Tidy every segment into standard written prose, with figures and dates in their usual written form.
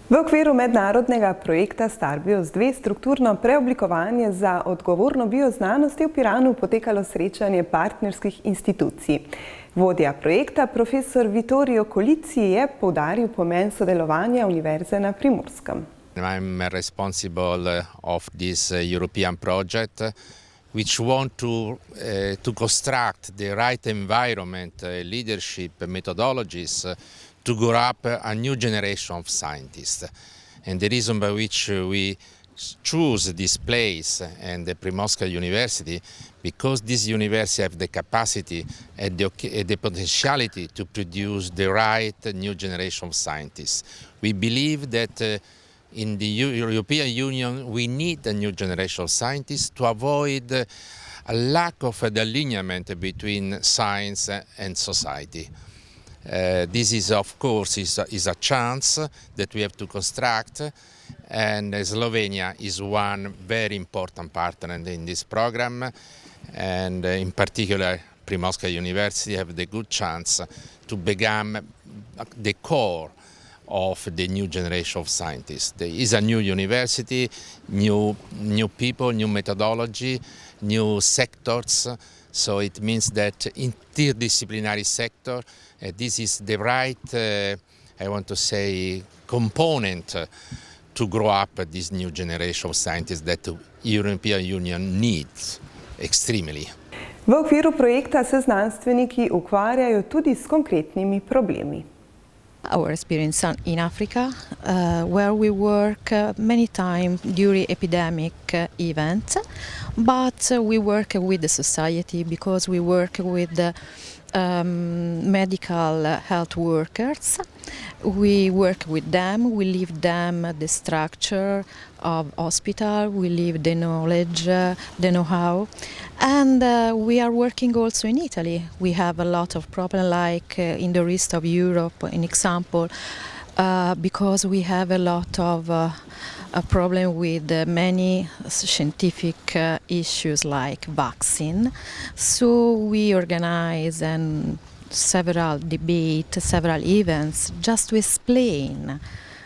V okviru mednarodnega projekta StarBios 2 strukturno preoblikovanje za odgovorno bioznanost je v Piranu potekalo srečanje partnerskih institucij. Vodja projekta, profesor Vittorio Colizzi, je poudaril pomen sodelovanja Univerze na Primorskem. I'm responsible of this European project, which want to construct the right environment, leadership, methodologies to grow up a new generation of scientists. And the reason by which we choose this place and the Primorska University, because this university have the capacity and the potentiality to produce the right new generation of scientists. We believe that in the European Union we need a new generation of scientists to avoid a lack of alignment between science and society. This is, of course, is a chance that we have to construct, and Slovenia is one very important partner in this program, and in particular Primorska University have the good chance to become the core of the new generation of scientists. There is a new university, new people, new methodology, new sectors. So it means that interdisciplinary sector, this is the right, I want to say, component to grow up this new generation of scientists that the European Union needs extremely. V okviru projekta se znanstveniki ukvarjajo tudi s konkretnimi problemi. Our experience in Africa, where we work many times during epidemic events, but we work with the society because we work with the medical health workers. We work with them, we leave them the structure of hospital, we leave the knowledge, the know-how, and we are working also in Italy. We have a lot of problems like in the rest of Europe, an example, because we have a lot of a problem with many scientific issues like vaccine. So we organize several debates, several events just to explain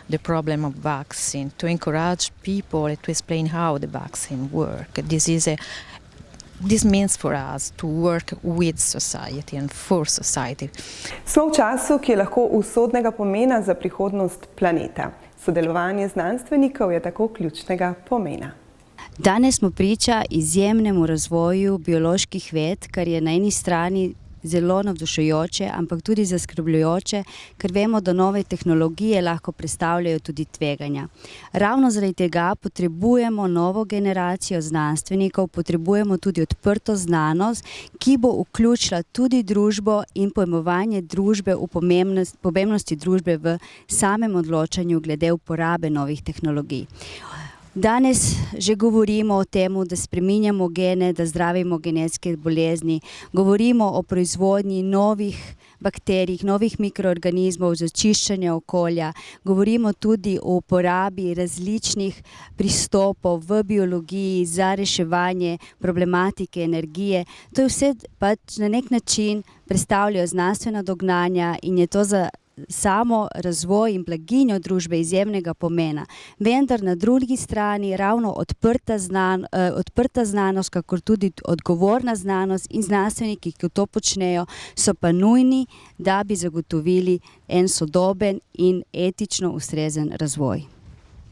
the problem of vaccine, to encourage people to explain how the vaccine works. This means for us to work with society and for society. Smo v času, ki je lahko usodnega pomena za prihodnost planeta. Sodelovanje znanstvenikov je tako ključnega pomena. Danes smo priča izjemnemu razvoju bioloških ved, kar je na eni strani zelo navdušujoče, ampak tudi zaskrbljujoče, ker vemo, da nove tehnologije lahko predstavljajo tudi tveganja. Ravno zaradi tega potrebujemo novo generacijo znanstvenikov, potrebujemo tudi odprto znanost, ki bo vključila tudi družbo in pojmovanje družbe v pomembnosti družbe v samem odločanju glede uporabe novih tehnologij. Danes že govorimo o tem, da spreminjamo gene, da zdravimo genetske bolezni, govorimo o proizvodnji novih bakterij, novih mikroorganizmov za čiščenje okolja, govorimo tudi o uporabi različnih pristopov v biologiji za reševanje problematike energije. To je vse pač na nek način predstavljajo znanstvena dognanja in je to za samo razvoj in blaginjo družbe izjemnega pomena. Vendar na drugi strani ravno odprta znanost, kakor tudi odgovorna znanost in znanstveniki, ki to počnejo, so pa nujni, da bi zagotovili en sodoben in etično ustrezen razvoj.